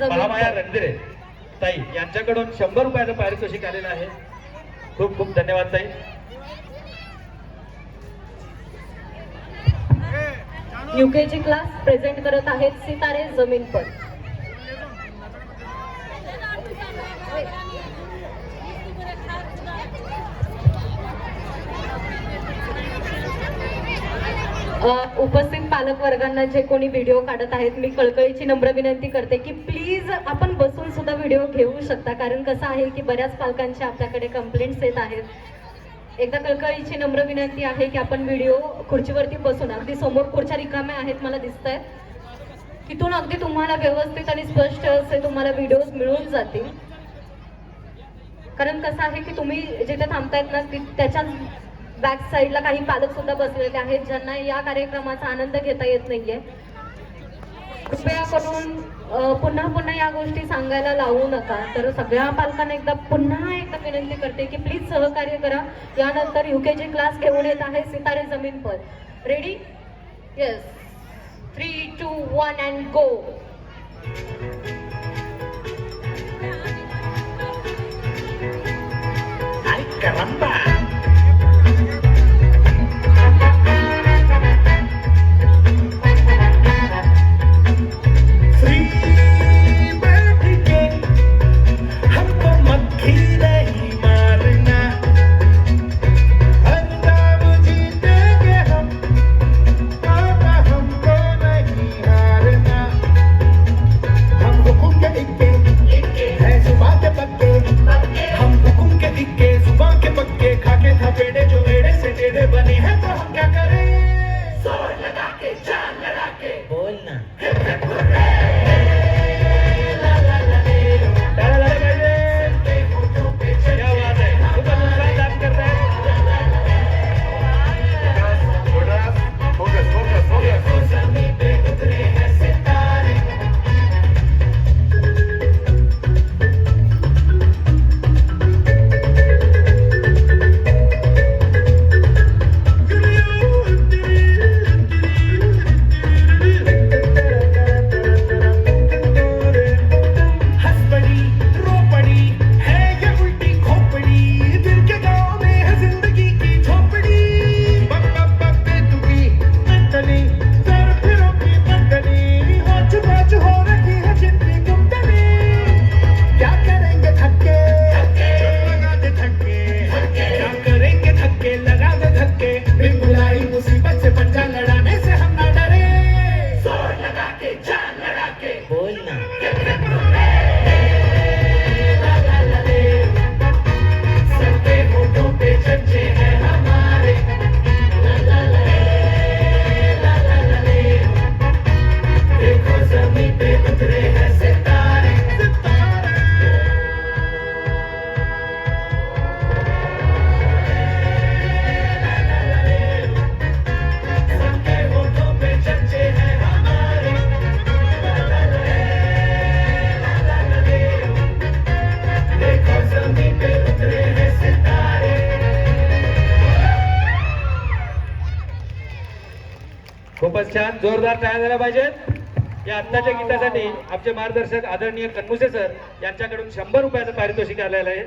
महामाया रणदिरे ताई यांच्याकडून 100 रुपयाचं पारितोषिक आलेलं आहे. खूप खूप धन्यवाद ताई. यूकेजी क्लास प्रेझेंट करत आहेत सितारे जमीन पर. उपस्थित पालक वर्गांना जे कोणी व्हिडिओ काढत आहेत मी कळकळीची नम्र विनंती करते की प्लीज आपण बसून सुद्धा व्हिडिओ घेऊ शकता, कारण कसं आहे की बऱ्याच पालकांच्या आपल्याकडे कंप्लेंट्स येत आहेत. एकदा कळकळीची नम्र विनंती आहे की आपण व्हिडिओ खुर्चीवरती बसून, अगदी समोर खुर्च्या रिकाम्या आहेत मला दिसत आहेत, तिथून अगदी तुम्हाला व्यवस्थित आणि स्पष्ट असे तुम्हाला व्हिडिओज मिळून जातील. कारण कसं आहे की तुम्ही जिथे थांबतायत ना त्याच्या बॅक साईडला काही पालक सुद्धा बसलेले आहेत ज्यांना या कार्यक्रमाचा आनंद घेता येत नाहीये. कृपया करून पुन्हा पुन्हा या गोष्टी सांगायला लावू नका. तर सगळ्या पालकांना पुन्हा एकदा विनंती करते की प्लीज सहकार्य करा. यानंतर यूकेजी क्लास घेऊन येत आहे सितारे जमीन पर. रेडी? येस. 3, 2, 1 and go. खूपच छान. जोरदार टाळ्या झाल्या पाहिजेत. या आत्ताच्या गीतासाठी आमचे मार्गदर्शक आदरणीय कन्मुसे सर यांच्याकडून 100 रुपयाचं पारितोषिक आलेलं आहे.